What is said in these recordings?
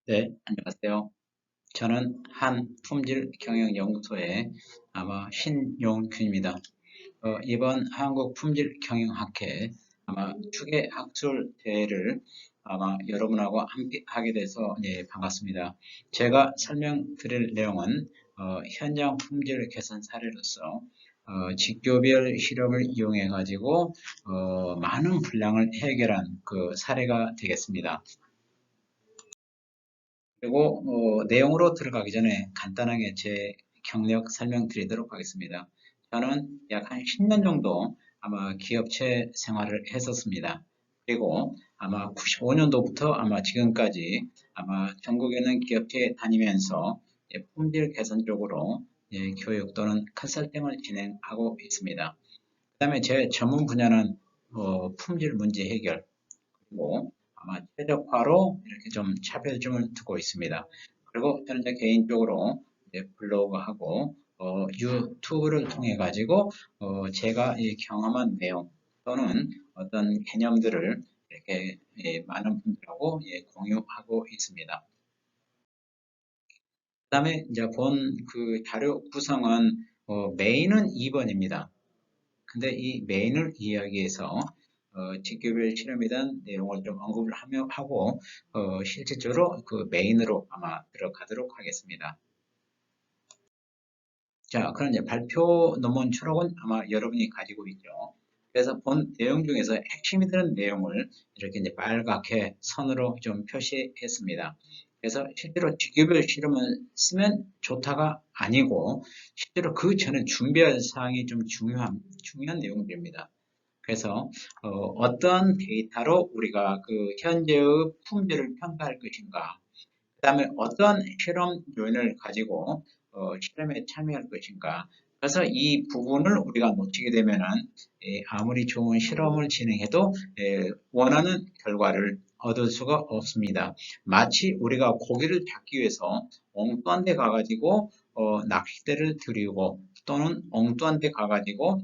네, 안녕하세요. 저는 한 품질경영연구소의 아마 신용균입니다. 이번 한국품질경영학회 아마 추계 학술 대회를 아마 여러분하고 함께 하게 돼서 반갑습니다. 제가 설명드릴 내용은 현장 품질 개선 사례로서 직교별 실험을 이용해 가지고 많은 분량을 해결한 그 사례가 되겠습니다. 그리고 내용으로 들어가기 전에 간단하게 제 경력 설명드리도록 하겠습니다. 저는 약 한 10년 정도 아마 기업체 생활을 했었습니다. 그리고 아마 95년도부터 아마 지금까지 아마 전국에 있는 기업체에 다니면서 품질 개선 쪽으로 교육 또는 컨설팅을 진행하고 있습니다. 그 다음에 제 전문 분야는 품질 문제 해결, 고 아마 최적화로 이렇게 좀 차별점을 두고 있습니다. 그리고 저는 이제 개인적으로 이제 블로그하고 유튜브를 통해 가지고 제가 이 경험한 내용 또는 어떤 개념들을 이렇게 많은 분들하고 공유하고 있습니다. 그다음에 이제 본 그 자료 구성은 메인은 2번입니다. 근데 이 메인을 이야기해서 직교별 실험에 대한 내용을 좀 언급을 하고 실질적으로 그 메인으로 아마 들어가도록 하겠습니다. 자, 그럼 이제 발표 논문 초록은 아마 여러분이 가지고 있죠. 그래서 본 내용 중에서 핵심이 되는 내용을 이렇게 이제 빨갛게 선으로 좀 표시했습니다. 그래서 실제로 직교별 실험을 쓰면 좋다가 아니고 실제로 그 전에 준비할 사항이 좀 중요한 내용들입니다. 그래서 어떤 데이터로 우리가 그 현재의 품질을 평가할 것인가, 그 다음에 어떤 실험 요인을 가지고 실험에 참여할 것인가. 그래서 이 부분을 우리가 놓치게 되면은 아무리 좋은 실험을 진행해도 원하는 결과를 얻을 수가 없습니다. 마치 우리가 고기를 잡기 위해서 엉뚱한 데 가가지고 낚싯대를 들이고 또는 엉뚱한 데 가가지고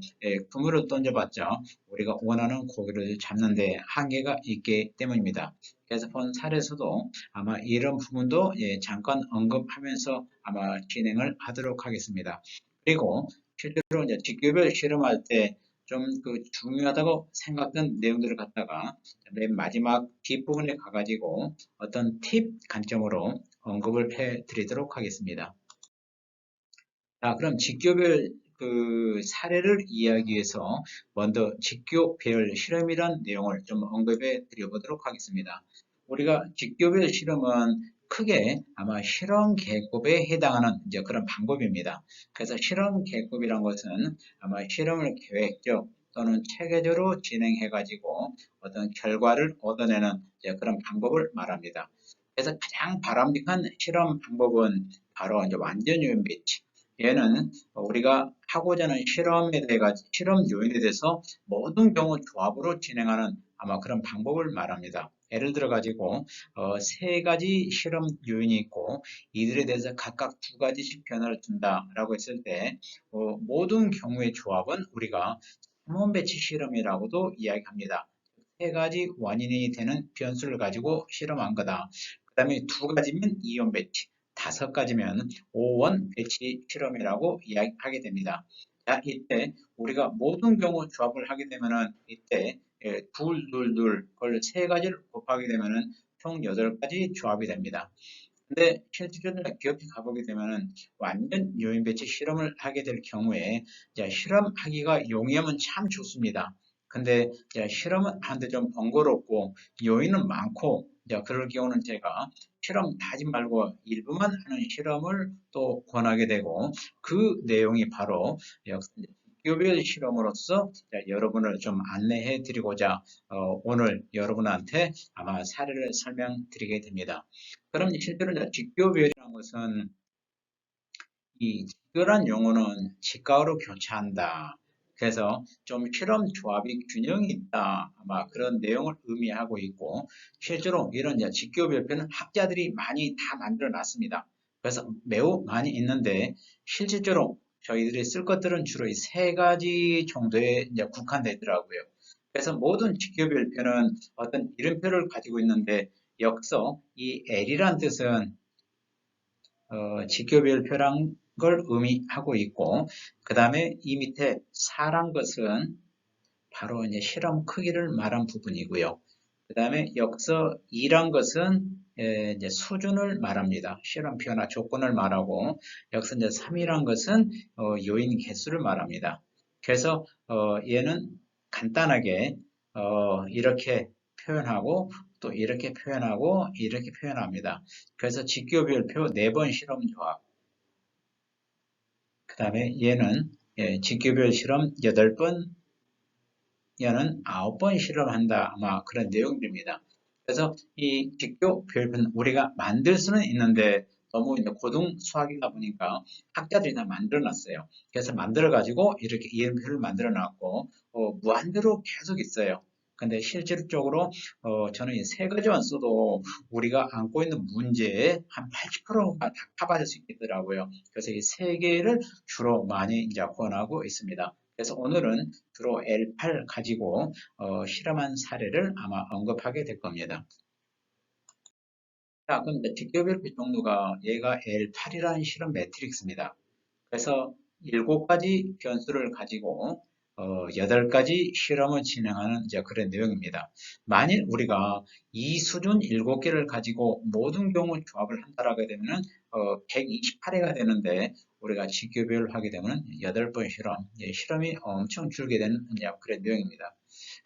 그물을 던져봤자 우리가 원하는 고기를 잡는데 한계가 있기 때문입니다. 그래서 본 사례에서도 아마 이런 부분도 잠깐 언급하면서 아마 진행을 하도록 하겠습니다. 그리고 실제로 이제 직교별 실험할 때 좀 그 중요하다고 생각된 내용들을 갖다가 맨 마지막 뒷부분에 가가지고 어떤 팁 관점으로 언급을 해 드리도록 하겠습니다. 자, 그럼 직교별 그 사례를 이야기해서 먼저 직교별 실험이란 내용을 좀 언급해 드려보도록 하겠습니다. 우리가 직교별 실험은 크게 아마 실험 계급에 해당하는 이제 그런 방법입니다. 그래서 실험 계급이란 것은 아마 실험을 계획적 또는 체계적으로 진행해 가지고 어떤 결과를 얻어내는 이제 그런 방법을 말합니다. 그래서 가장 바람직한 실험 방법은 바로 이제 완전유인 배치. 얘는 우리가 하고자 하는 실험 요인에 대해서 모든 경우 조합으로 진행하는 아마 그런 방법을 말합니다. 예를 들어 가지고 세 가지 실험 요인이 있고 이들에 대해서 각각 두 가지씩 변화를 준다라고 했을 때 모든 경우의 조합은 우리가 삼원 배치 실험이라고도 이야기합니다. 세 가지 원인이 되는 변수를 가지고 실험한 거다. 그 다음에 두 가지면 이온 배치, 다섯 가지면 오원 배치 실험이라고 이야기하게 됩니다. 자, 이때 우리가 모든 경우 조합을 하게 되면은 이때 둘, 둘, 둘, 그걸 세 가지를 곱하게 되면은 총 8가지 조합이 됩니다. 근데 실질적으로 기업에 가보게 되면은 완전 요인 배치 실험을 하게 될 경우에 이제 실험하기가 용이하면 참 좋습니다. 근데 이제 실험은 하는데 좀 번거롭고 요인은 많고 이제 그럴 경우는 제가 실험 다 하지 말고 일부만 하는 실험을 또 권하게 되고 그 내용이 바로 교별 실험으로서 여러분을 좀 안내해 드리고자 오늘 여러분한테 아마 사례를 설명드리게 됩니다. 그럼 실제로 이제 직교별이라는 것은 이 직교란 용어는 직각으로 교차한다. 그래서 좀 실험 조합이 균형이 있다. 아마 그런 내용을 의미하고 있고 실제로 이런 이제 직교별표는 학자들이 많이 다 만들어 놨습니다. 그래서 매우 많이 있는데 실질적으로 저희들이 쓸 것들은 주로 이 세 가지 정도에 이제 국한되더라고요. 그래서 모든 직교별표는 어떤 이름표를 가지고 있는데 여기서 이 L이란 뜻은 직교별표란 걸 의미하고 있고, 그 다음에 이 밑에 4란 것은 바로 이제 실험 크기를 말한 부분이고요. 그 다음에 여기서 2란 것은 이제 수준을 말합니다. 실험표나 조건을 말하고, 여기서 이제 3이란 것은 요인 개수를 말합니다. 그래서 얘는 간단하게 이렇게 표현하고 또 이렇게 표현하고 이렇게 표현합니다. 그래서 직교별표 4번 실험 조합. 그 다음에 얘는 직교별 실험 8번, 얘는 9번 실험한다. 아마 그런 내용들입니다. 그래서 이 직교별표는 우리가 만들 수는 있는데 너무 이제 고등 수학이다 보니까 학자들이 다 만들어 놨어요. 그래서 만들어 가지고 이렇게 이름표를 만들어 놨고 무한대로 계속 있어요. 근데 실질적으로 저는 이 세 가지만 써도 우리가 안고 있는 문제의 한 80%가 다 커버될 수 있겠더라고요. 그래서 이 세 개를 주로 많이 이제 권하고 있습니다. 그래서 오늘은 주로 L8 가지고 실험한 사례를 아마 언급하게 될 겁니다. 자, 그럼 이제 직교별표 종류가 얘가 L8이라는 실험 매트릭스입니다. 그래서 7가지 변수를 가지고 8가지 실험을 진행하는 이제 그런 내용입니다. 만일 우리가 이 수준 7개를 가지고 모든 경우 조합을 한다라고 되면은 128회가 되는데 우리가 직교별로 하게 되면 8번 실험, 실험이 엄청 줄게 되는 이제 그런 내용입니다.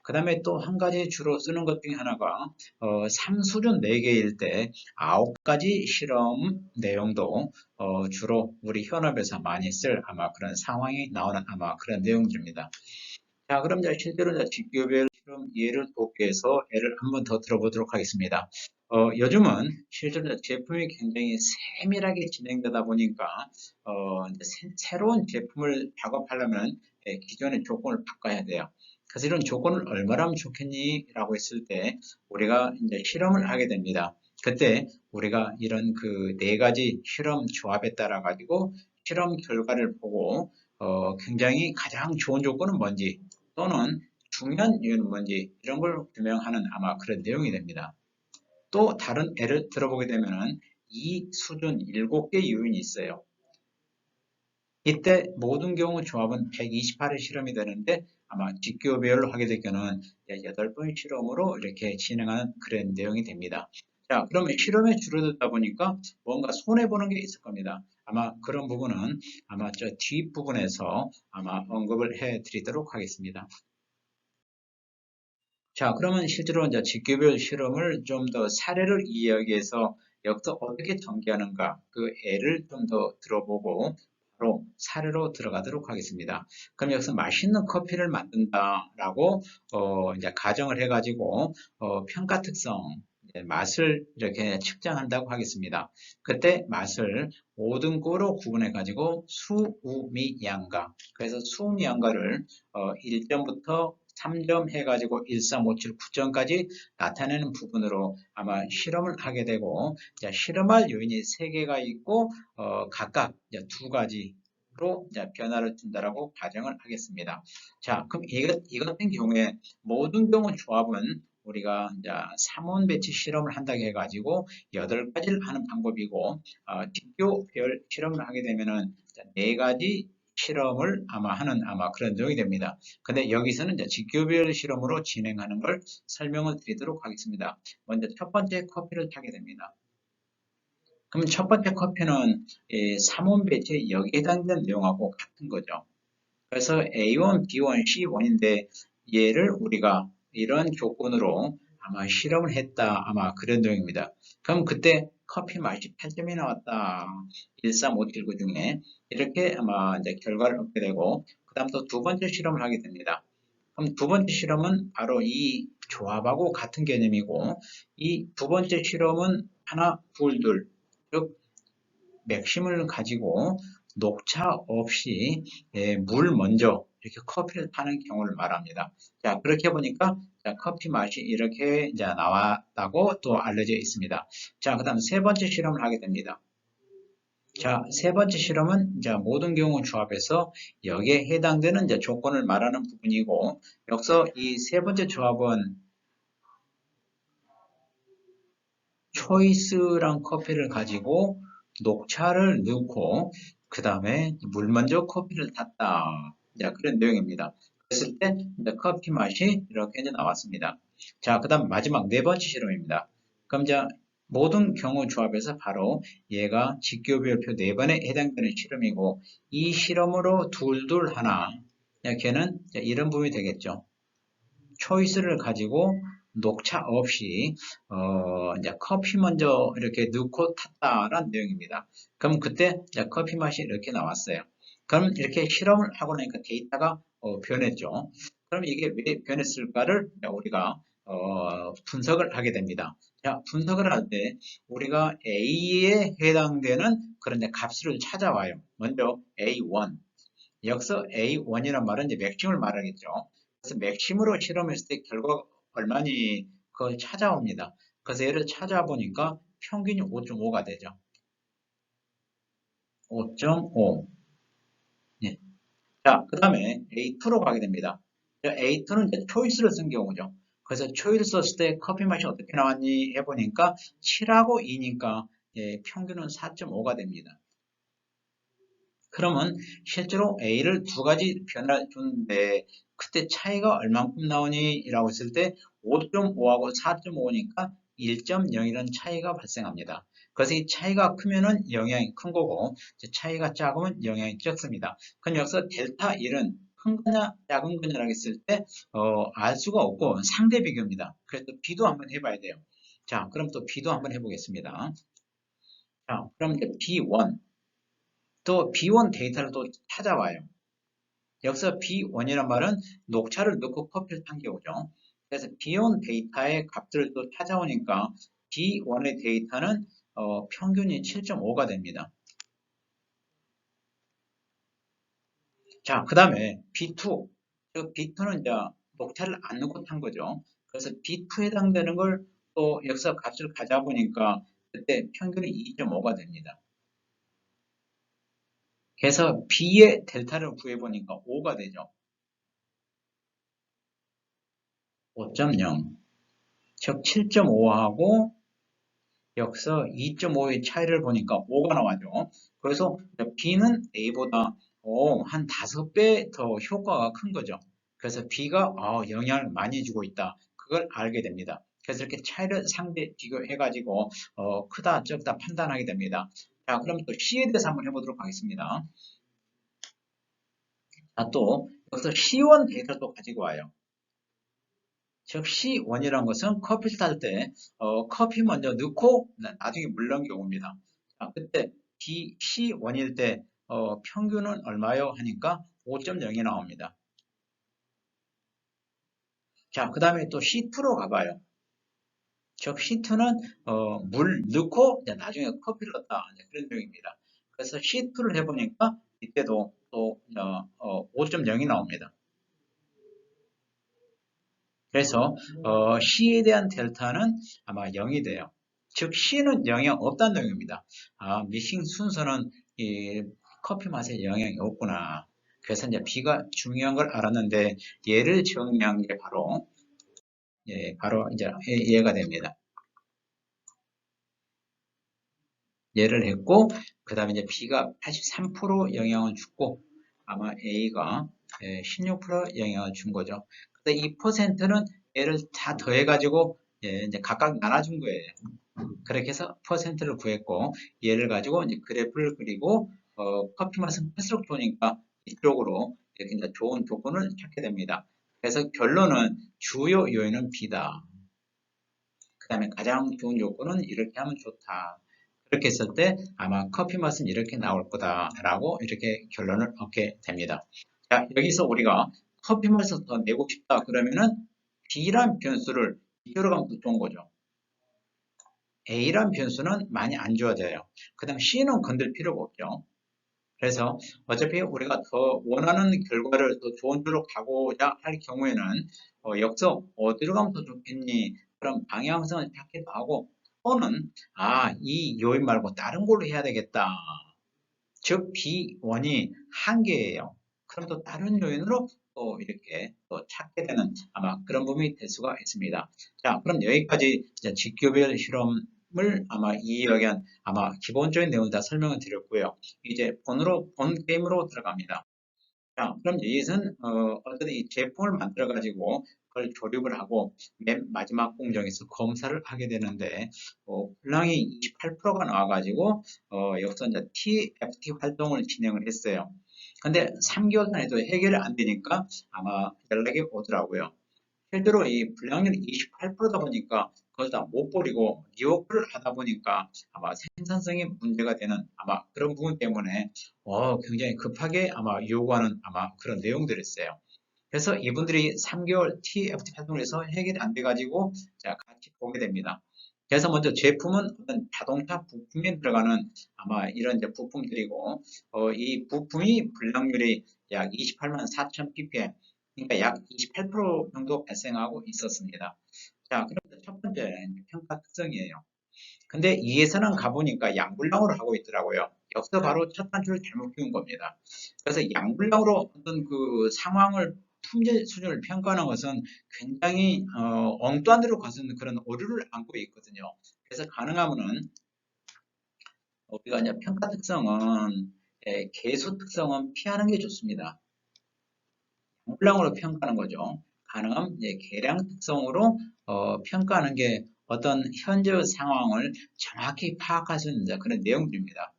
그 다음에 또 한 가지 주로 쓰는 것 중에 하나가 3수준 4개일 때 9가지 실험 내용도 주로 우리 현업에서 많이 쓸 아마 그런 상황이 나오는 아마 그런 내용들입니다. 자, 그럼 이제 실제로 이제 직교별 실험 예를 돕기 위해서 예를 한번 더 들어보도록 하겠습니다. 요즘은 실제로 제품이 굉장히 세밀하게 진행되다 보니까 이제 새로운 제품을 작업하려면 기존의 조건을 바꿔야 돼요. 그래서 이런 조건을 얼마나 하면 좋겠니? 라고 했을 때 우리가 이제 실험을 하게 됩니다. 그때 우리가 이런 그 4가지 실험 조합에 따라 가지고 실험 결과를 보고 굉장히 가장 좋은 조건은 뭔지 또는 중요한 이유는 뭔지 이런 걸 규명하는 아마 그런 내용이 됩니다. 또 다른 예를 들어보게 되면은 이 수준 7개 요인이 있어요. 이때 모든 경우 조합은 128의 실험이 되는데 아마 직교별로 하게 될 경우는 8번 실험으로 이렇게 진행하는 그런 내용이 됩니다. 자, 그러면 실험에 줄어들다 보니까 뭔가 손해보는 게 있을 겁니다. 아마 그런 부분은 아마 저 뒷부분에서 아마 언급을 해 드리도록 하겠습니다. 자, 그러면 실제로 이제 직교별 실험을 좀 더 사례를 이야기해서 여기서 어떻게 전개하는가 그 예를 좀 더 들어보고 바로 사례로 들어가도록 하겠습니다. 그럼 여기서 맛있는 커피를 만든다라고 이제 가정을 해가지고 평가 특성 이제 맛을 이렇게 측정한다고 하겠습니다. 그때 맛을 5등급으로 구분해가지고 수, 우, 미, 양가. 그래서 수, 미, 양가를 1점부터 3점 해가지고 1, 3, 5, 7, 9점까지 나타내는 부분으로 아마 실험을 하게 되고 실험할 요인이 3개가 있고 각각 2가지로 변화를 준다라고 가정을 하겠습니다. 자, 그럼 이 같은 경우에 모든 경우 조합은 우리가 이제 3원 배치 실험을 한다고 해가지고 8가지를 하는 방법이고 직교별 실험을 하게 되면은 4가지 실험을 아마 하는 아마 그런 내용이 됩니다. 근데 여기서는 이제 직교별 실험으로 진행하는 걸 설명을 드리도록 하겠습니다. 먼저 첫 번째 커피를 타게 됩니다. 그럼 첫 번째 커피는 3원 배치 여기에 해당되는 내용하고 같은 거죠. 그래서 A1, B1, C1인데 얘를 우리가 이런 조건으로 아마 실험을 했다. 아마 그런 내용입니다. 그럼 그때 커피 맛이 8점이 나왔다. 1, 3, 5, 7, 9 중에 이렇게 아마 이제 결과를 얻게 되고 그 다음 또 두 번째 실험을 하게 됩니다. 그럼 두 번째 실험은 바로 이 조합하고 같은 개념이고 이 두 번째 실험은 하나, 둘, 즉 맥심을 가지고 녹차 없이 물 먼저 이렇게 커피를 타는 경우를 말합니다. 자, 그렇게 보니까 커피 맛이 이렇게 이제 나왔다고 또 알려져 있습니다. 자, 그 다음 세 번째 실험을 하게 됩니다. 자, 세 번째 실험은 이제 모든 경우 조합에서 여기에 해당되는 이제 조건을 말하는 부분이고 여기서 이 세 번째 조합은 초이스랑 커피를 가지고 녹차를 넣고 그 다음에 물 먼저 커피를 탔다. 자, 그런 내용입니다. 그랬을 때 이제 커피 맛이 이렇게 이제 나왔습니다. 자, 그 다음 마지막 네 번째 실험입니다. 그럼 이제 모든 경우 조합에서 바로 얘가 직교별표 네 번에 해당되는 실험이고 이 실험으로 둘둘 하나 걔는 이런 부분이 되겠죠. 초이스를 가지고 녹차 없이 이제 커피 먼저 이렇게 넣고 탔다라는 내용입니다. 그럼 그때 이제 커피 맛이 이렇게 나왔어요. 그럼 이렇게 실험을 하고 나니까 데이터가 변했죠. 그럼 이게 왜 변했을까를 우리가 분석을 하게 됩니다. 자, 분석을 할 때 우리가 A에 해당되는 그런 이제 값을 찾아와요. 먼저 A1. 여기서 A1이란 말은 이제 맥심을 말하겠죠. 그래서 맥심으로 실험했을 때 결과가 얼마니 그걸 찾아옵니다. 그래서 얘를 찾아보니까 평균이 5.5가 되죠. 5.5. 예. 자, 그 다음에 A2로 가게 됩니다. A2는 이제 초이스를 쓴 경우죠. 그래서 초이스를 썼을 때 커피 맛이 어떻게 나왔니 해보니까 7하고 2니까 평균은 4.5가 됩니다. 그러면 실제로 A를 두 가지 변화 줬는데 그때 차이가 얼만큼 나오니? 라고 했을 때 5.5하고 4.5니까 1.0이라는 차이가 발생합니다. 그래서 이 차이가 크면은 영향이 큰 거고 차이가 작으면 영향이 적습니다. 그럼 여기서 델타 1은 큰 거냐 작은 거냐라고 했을 때 알 수가 없고 상대 비교입니다. 그래서 B도 한번 해봐야 돼요. 자, 그럼 또 B도 한번 해보겠습니다. 자, 그럼 이제 B1 또 B1 데이터를 또 찾아와요. 여기서 B1이란 말은 녹차를 넣고 커피를 탄 경우죠. 그래서 B1 데이터의 값들을 또 찾아오니까 B1의 데이터는 평균이 7.5가 됩니다. 자, 그 다음에 B2. B2는 이제 녹차를 안 넣고 탄 거죠. 그래서 B2에 해당되는 걸 또 여기서 값을 가져보니까 그때 평균이 2.5가 됩니다. 그래서 B의 델타를 구해보니까 5가 되죠. 5.0. 즉 7.5하고 여기서 2.5의 차이를 보니까 5가 나와죠. 그래서 B는 A보다 한 5배 더 효과가 큰 거죠. 그래서 B가 영향을 많이 주고 있다. 그걸 알게 됩니다. 그래서 이렇게 차이를 상대 비교해가지고 크다 적다 판단하게 됩니다. 자, 그럼 또 C에 대해서 한번 해보도록 하겠습니다. 자, 또 여기서 C1 데이터를 또 가지고 와요. 즉 C1이라는 것은 커피를 탈 때 커피 먼저 넣고 나중에 물 넣은 경우입니다. 자, 그때 C1일 때 평균은 얼마요? 하니까 5.0이 나옵니다. 자, 그 다음에 또 C2로 가봐요. 즉 C2는 물 넣고 나중에 커피를 넣었다. 그런 내용입니다. 그래서 C2를 해보니까 이때도 또 5.0이 나옵니다. 그래서 C에 대한 델타는 아마 0이 돼요. 즉 C는 영향 없다는 내용입니다. 미싱 순서는 이 커피 맛에 영향이 없구나. 그래서 이제 B가 중요한 걸 알았는데 얘를 정리한 게 바로 이제 얘가 됩니다. 얘를 했고 그 다음에 이제 B가 83% 영향을 주고 아마 A가 16% 영향을 준 거죠. 근데 이 퍼센트는 얘를 다 더해가지고 이제 각각 나눠준 거예요. 그렇게 해서 퍼센트를 구했고 얘를 가지고 이제 그래프를 그리고 커피 맛은 클수록 좋으니까 이쪽으로 이렇게 이제 좋은 조건을 찾게 됩니다. 그래서 결론은 주요 요인은 B다. 그 다음에 가장 좋은 조건은 이렇게 하면 좋다. 그렇게 했을 때 아마 커피 맛은 이렇게 나올 거다라고 이렇게 결론을 얻게 됩니다. 자, 여기서 우리가 커피 맛을 더 내고 싶다 그러면은 B란 변수를 이쪽으로 가면 더 좋은 거죠. A란 변수는 많이 안 좋아져요. 그 다음 C는 건들 필요가 없죠. 그래서 어차피 우리가 더 원하는 결과를 더 좋은 쪽으로 가고자 할 경우에는 여기서 어디로 가면 더 좋겠니? 그럼 방향성을 찾기도 하고 또는 이 요인 말고 다른 걸로 해야 되겠다. 즉 B1이 한 개예요. 그럼 또 다른 요인으로 또 이렇게 또 찾게 되는 아마 그런 부분이 될 수가 있습니다. 자, 그럼 여기까지 직교별 실험 아마 2억엔 아마 기본적인 내용을 다 설명을 드렸고요. 이제 본 게임으로 들어갑니다. 자, 그럼 여기서는 어떤 이 제품을 만들어 가지고 그걸 조립을 하고 맨 마지막 공정에서 검사를 하게 되는데 분량이 28%가 나와가지고 여기서 이제 TFT 활동을 진행을 했어요. 근데 3개월 동안에도 해결이 안 되니까 아마 연락이 오더라고요. 실제로 이 불량률이 28%다 보니까 그걸 다 못 버리고 리워크를 하다 보니까 아마 생산성이 문제가 되는 아마 그런 부분 때문에 굉장히 급하게 아마 요구하는 아마 그런 내용들이었어요. 그래서 이분들이 3개월 TFT 활동을 해서 해결이 안 돼가지고 자 같이 보게 됩니다. 그래서 먼저 제품은 어떤 자동차 부품에 들어가는 아마 이런 이제 부품들이고 이 부품이 불량률이 약 28만 4천 ppm 그러니까 약 28% 정도 발생하고 있었습니다. 자, 그럼 첫 번째 평가 특성이에요. 근데 이 회사는 가보니까 양불량으로 하고 있더라고요. 여기서 바로 첫 단추를 잘못 끼운 겁니다. 그래서 양불량으로 어떤 그 상황을 품질 수준을 평가하는 것은 굉장히 엉뚱한 데로 가서는 그런 오류를 안고 있거든요. 그래서 가능하면은 우리가 이제 평가 특성은 개수 특성은 피하는 게 좋습니다. 물량으로 평가하는 거죠. 가능하면 계량 특성으로 평가하는 게 어떤 현재 상황을 정확히 파악할 수 있는 그런 내용들입니다.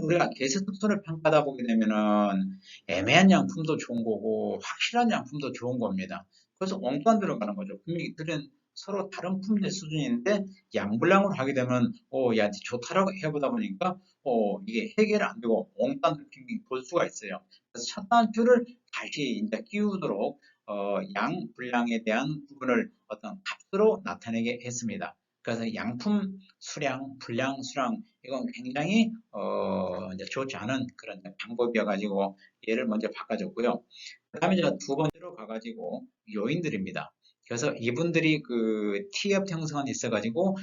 우리가 개수 특성을 평가하다 보게 되면은 애매한 양품도 좋은 거고 확실한 양품도 좋은 겁니다. 그래서 엉뚱한 데로 가는 거죠. 분명히 들은 서로 다른 품질 수준인데 양분량으로 하게 되면 야 좋다라고 해보다 보니까 이게 해결이 안 되고 엉뚱한 데로 볼 수가 있어요. 그래서 첫 단추를 다시 이제 끼우도록 양 분량에 대한 부분을 어떤 값으로 나타내게 했습니다. 그래서 양품 수량, 분량 수량 이건 굉장히 이제 좋지 않은 그런 방법이어 가지고 얘를 먼저 바꿔줬고요. 그다음에 이제 두 번째로 가가지고 요인들입니다. 그래서 이분들이 그 TF 형성이 있어가지고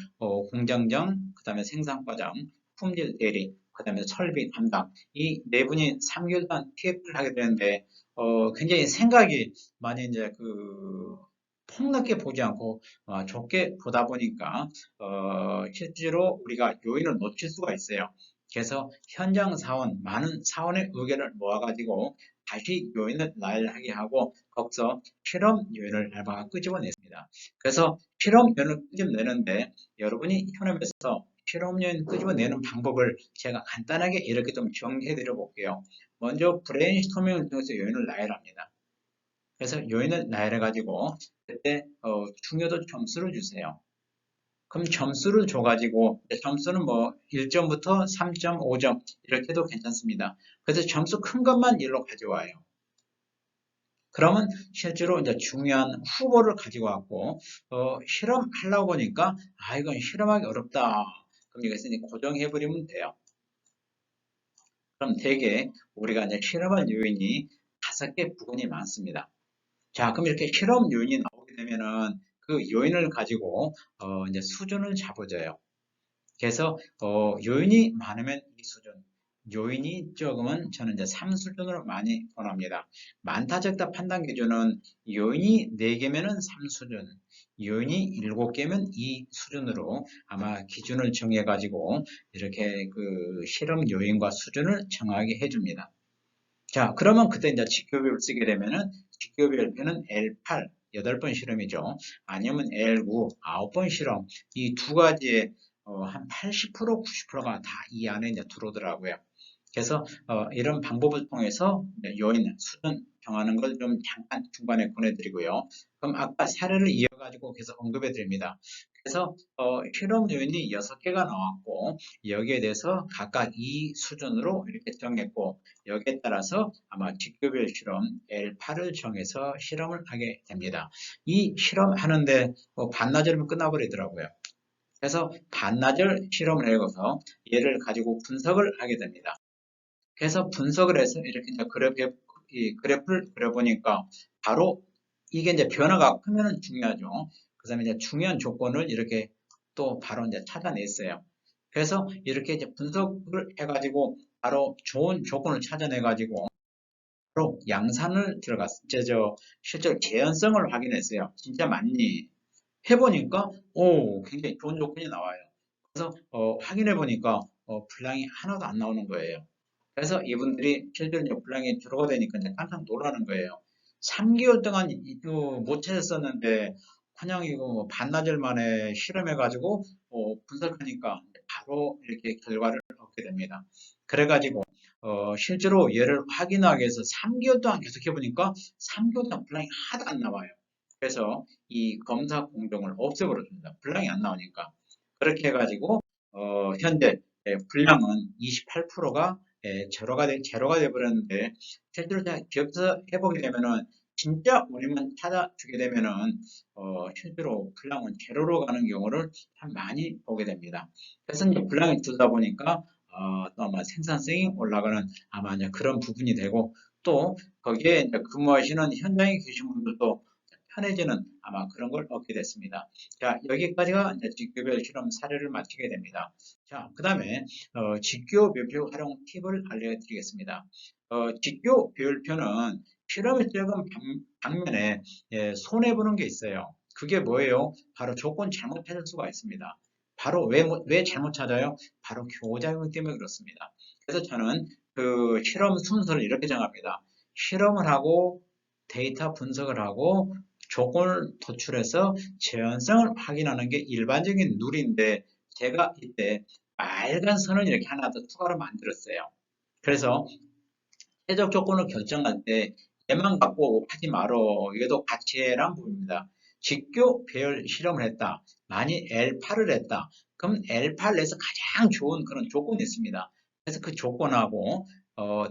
공장장, 그다음에 생산 과장, 품질 대리, 그다음에 설비 담당 이 네 분이 3개월 동안 TF를 하게 되는데 굉장히 생각이 많이 이제 그 폭넓게 보지 않고 좁게 보다 보니까 실제로 우리가 요인을 놓칠 수가 있어요. 그래서 현장 사원, 많은 사원의 의견을 모아가지고 다시 요인을 나열하게 하고 거기서 실험 요인을 알바가 끄집어냈습니다. 그래서 실험 요인을 끄집어내는데 여러분이 현업에서 실험 요인 끄집어내는 방법을 제가 간단하게 이렇게 좀 정리해 드려 볼게요. 먼저 브레인스토밍을 통해서 요인을 나열합니다. 그래서 요인을 나열해 가지고 그때 중요도 점수를 주세요. 그럼 점수를 줘가지고 점수는 뭐 1점부터 3.5점 이렇게 해도 괜찮습니다. 그래서 점수 큰 것만 일로 가져와요. 그러면 실제로 이제 중요한 후보를 가지고 왔고 실험하려고 보니까 이건 실험하기 어렵다. 그럼 여기서 이제 고정해버리면 돼요. 그럼 대개 우리가 이제 실험할 요인이 5개 부분이 많습니다. 자, 그럼 이렇게 실험 요인이 나오게 되면은 그 요인을 가지고 이제 수준을 잡아줘요. 그래서 요인이 많으면 2수준, 요인이 적으면 저는 이제 3수준으로 많이 권합니다. 많다 적다 판단 기준은 요인이 4개면은 3수준, 요인이 7개면 2수준으로 아마 기준을 정해 가지고 이렇게 그 실험 요인과 수준을 정하게 해줍니다. 자, 그러면 그때 이제 직교별을 쓰게 되면은 직교별표는 L8, 8번 실험이죠. 아니면 L9, 9번 실험. 이 두 가지의 한 80%, 90%가 다 이 안에 이제 들어오더라고요. 그래서 이런 방법을 통해서 요인, 수준 정하는 걸 좀 잠깐 중간에 보내드리고요. 그럼 아까 사례를 이어가지고 계속 언급해 드립니다. 그래서 실험 요인이 6개가 나왔고 여기에 대해서 각각 이 수준으로 이렇게 정했고 여기에 따라서 아마 직교별 실험 L8을 정해서 실험을 하게 됩니다. 이 실험하는데 반나절이면 끝나버리더라고요. 그래서 반나절 실험을 해서 얘를 가지고 분석을 하게 됩니다. 그래서 분석을 해서 이렇게 이제 그래프를 그려보니까 바로 이게 이제 변화가 크면 중요하죠. 그 다음에 이제 중요한 조건을 이렇게 또 바로 이제 찾아냈어요. 그래서 이렇게 이제 분석을 해가지고 바로 좋은 조건을 찾아내가지고 바로 양산을 들어갔죠. 실제로 재현성을 확인했어요. 진짜 맞니? 해보니까 굉장히 좋은 조건이 나와요. 그래서 확인해 보니까 분량이 하나도 안 나오는 거예요. 그래서 이분들이 실제로 이제 분량이 줄어가 되니까 이제 깜짝 놀라는 거예요. 3개월 동안 이거 못 찾았었는데 그냥 이거 뭐 반나절 만에 실험해가지고 분석하니까 바로 이렇게 결과를 얻게 됩니다. 그래가지고 실제로 얘를 확인하기 위해서 3개월 동안 계속 해보니까 3개월 동안 분량이 하나도 안 나와요. 그래서 이 검사 공정을 없애버렸습니다. 분량이 안 나오니까. 그렇게 해가지고 현재 분량은 28%가 제로가 돼버렸는데 실제로 기업에서 해보게 되면은 진짜 우리만 찾아주게 되면은 실제로 분량은 제로로 가는 경우를 참 많이 보게 됩니다. 그래서 이제 분량이 줄다 보니까 또 아마 생산성이 올라가는 아마 이제 그런 부분이 되고 또 거기에 이제 근무하시는 현장에 계신 분들도 편해지는 아마 그런 걸 얻게 됐습니다. 자, 여기까지가 이제 직교별 실험 사례를 마치게 됩니다. 자, 그 다음에 직교 별표 활용 팁을 알려드리겠습니다. 직교 별표는 실험에 적은 방면에 손해보는 게 있어요. 그게 뭐예요? 바로 조건 잘못 찾을 수가 있습니다. 바로 왜 잘못 찾아요? 바로 교작용 때문에 그렇습니다. 그래서 저는 그 실험 순서를 이렇게 정합니다. 실험을 하고 데이터 분석을 하고 조건을 도출해서 재현성을 확인하는 게 일반적인 룰인데 제가 이때 빨간 선을 이렇게 하나 더 추가로 만들었어요. 그래서 최적 조건을 결정할 때 얘만 갖고 하지 말어. 얘도 같이 해란 부분입니다. 직교 배열 실험을 했다. 만일 L8을 했다. 그럼 L8 내에서 가장 좋은 그런 조건이 있습니다. 그래서 그 조건하고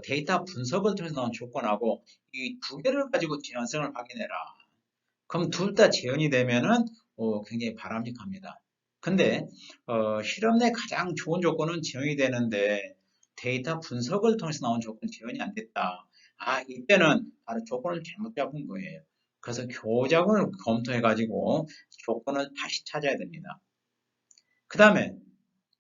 데이터 분석을 통해서 나온 조건하고 이 두 개를 가지고 재현성을 확인해라. 그럼 둘 다 재현이 되면은 굉장히 바람직합니다. 근데 실험 내 가장 좋은 조건은 재현이 되는데 데이터 분석을 통해서 나온 조건은 재현이 안 됐다. 아, 이때는 바로 조건을 잘못 잡은 거예요. 그래서 교작을 검토해가지고 조건을 다시 찾아야 됩니다. 그 다음에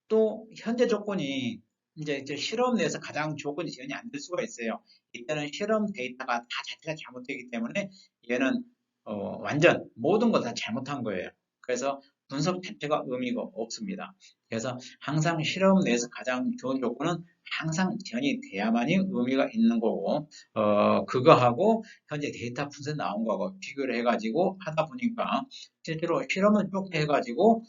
또 현재 조건이 이제 실험 내에서 가장 조건이 재현이 안 될 수가 있어요. 이때는 실험 데이터가 다 자체가 잘못되기 때문에 얘는 완전 모든 걸 다 잘못한 거예요. 그래서 분석 자체가 의미가 없습니다. 그래서 항상 실험 내에서 가장 좋은 조건은 항상 재현이 돼야만이 의미가 있는 거고 그거하고 현재 데이터 분석 나온 거하고 비교를 해가지고 하다 보니까 실제로 실험을 쭉 해가지고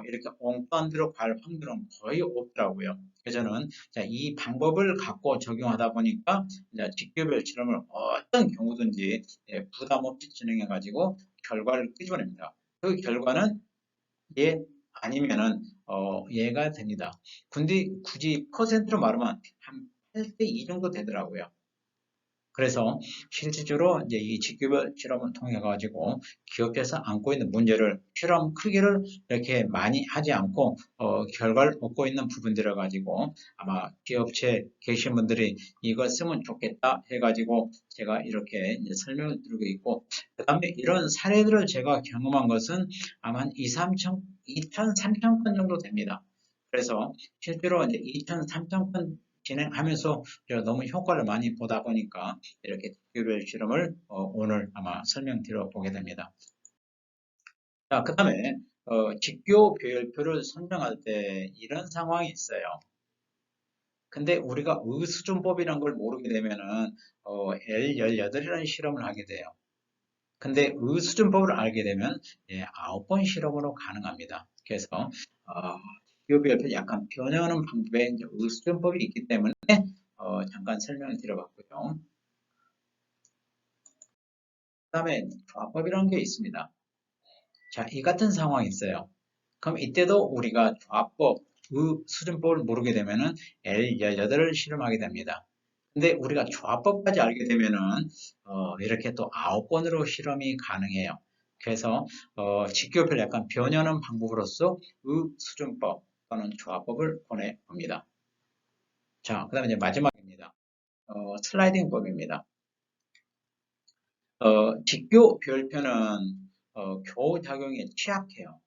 이렇게 엉뚱한 대로 갈 확률은 거의 없더라고요. 그래서 저는 이 방법을 갖고 적용하다 보니까 직교별 실험을 어떤 경우든지 부담 없이 진행해가지고 결과를 끄집어냅니다. 그 결과는 얘 아니면은 얘가 됩니다. 근데 굳이 퍼센트로 말하면 한 8대 2 정도 되더라고요. 그래서 실질적으로 이제 이 직급을 실험을 통해 가지고 기업에서 안고 있는 문제를 실험 크기를 이렇게 많이 하지 않고 결과를 얻고 있는 부분들을 가지고 아마 기업체 계신 분들이 이걸 쓰면 좋겠다 해가지고 제가 이렇게 이제 설명을 드리고 있고 그다음에 이런 사례들을 제가 경험한 것은 아마 한 2,3천 건 정도 됩니다. 그래서 실제로 이제 2천, 3천 건 진행하면서 너무 효과를 많이 보다 보니까 이렇게 특별 실험을 오늘 아마 설명드려 보게 됩니다. 자, 그 다음에 직교 배열표를 선정할 때 이런 상황이 있어요. 근데 우리가 의수준법이라는 걸 모르게 되면은 L18이라는 실험을 하게 돼요. 근데 의수준법을 알게 되면 9번 실험으로 가능합니다. 그래서 직교 배열표 약간 변형하는 방법에 이제 의수준법이 있기 때문에 잠깐 설명을 드려봤고요. 그 다음에 조합법이라는 게 있습니다. 자, 이 같은 상황이 있어요. 그럼 이때도 우리가 조합법, 수준법을 모르게 되면은 L18을 실험하게 됩니다. 근데 우리가 조합법까지 알게 되면은 이렇게 또 9번으로 실험이 가능해요. 그래서 직교표를 약간 변형하는 방법으로서 수준법 또는 조합법을 보내봅니다. 자, 그 다음에 이제 마지막입니다. 슬라이딩법입니다. 직교 별표는 교작용에 취약해요.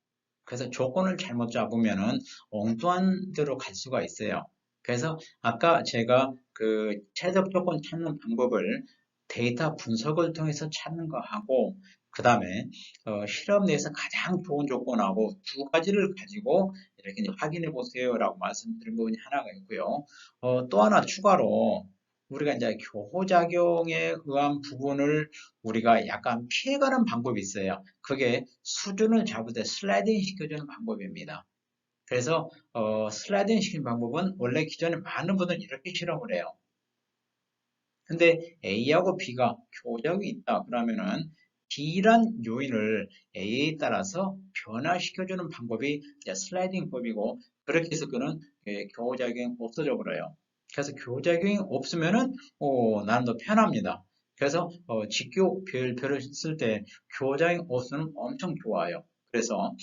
그래서 조건을 잘못 잡으면은 엉뚱한 데로 갈 수가 있어요. 그래서 아까 제가 그 최적 조건 찾는 방법을 데이터 분석을 통해서 찾는 거 하고, 그 다음에 실험 내에서 가장 좋은 조건하고 두 가지를 가지고 이렇게 이제 확인해 보세요라고 말씀드린 부분이 하나가 있고요. 또 하나 추가로 우리가 이제 교호작용에 의한 부분을 우리가 약간 피해가는 방법이 있어요. 그게 수준을 잡을 때 슬라이딩 시켜주는 방법입니다. 그래서 슬라이딩 시키는 방법은 원래 기존에 많은 분들이 이렇게 실험을 해요. 근데 A하고 B가 교적이 있다 그러면은 B란 요인을 A에 따라서 변화시켜주는 방법이 이제 슬라이딩법이고, 그렇게 해서 그는 교작용이 없어져 버려요. 그래서 교작용이 없으면은 나는 더 편합니다. 그래서 직교 별표를 쓸 때 교작용이 없으면 엄청 좋아요. 그래서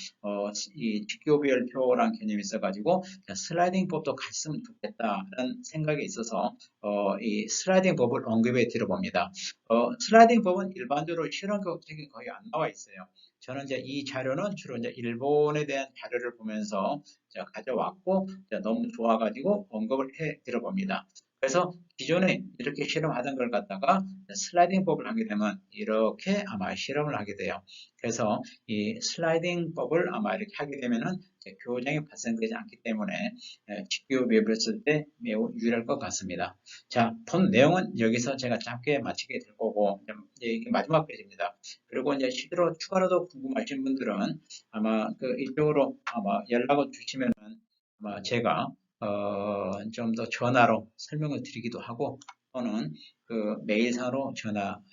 이 직교별표라는 개념이 있어가지고 슬라이딩법도 같이 쓰면 좋겠다라는 생각이 있어서 이 슬라이딩 법을 언급해 드려봅니다. 슬라이딩 법은 일반적으로 실험 교육책에 거의 안 나와 있어요. 저는 이제 이 자료는 주로 이제 일본에 대한 자료를 보면서 제가 가져왔고 너무 좋아가지고 언급을 해 드려봅니다. 그래서 기존에 이렇게 실험하던 걸 갖다가 슬라이딩 법을 하게 되면 이렇게 아마 실험을 하게 돼요. 그래서 이 슬라이딩 법을 아마 이렇게 하게 되면은 교정이 발생되지 않기 때문에 직교 비율을 쓸 때 매우 유리할 것 같습니다. 자, 본 내용은 여기서 제가 짧게 마치게 될 거고, 이게 마지막 페이지입니다. 그리고 이제 실제로 추가로도 궁금하신 분들은 아마 이쪽으로 아마 연락을 주시면은 아마 제가 좀 더 전화로 설명을 드리기도 하고, 또는 메일상으로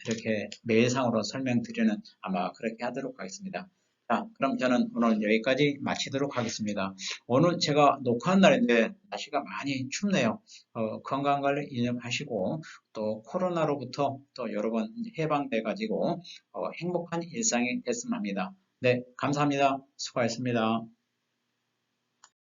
이렇게 메일상으로 설명드리는 아마 그렇게 하도록 하겠습니다. 자, 그럼 저는 오늘 여기까지 마치도록 하겠습니다. 오늘 제가 녹화한 날인데 날씨가 많이 춥네요. 건강관리 유념하시고 또 코로나로부터 또 여러 번 해방돼 가지고 행복한 일상이 됐으면 합니다. 네, 감사합니다. 수고하셨습니다.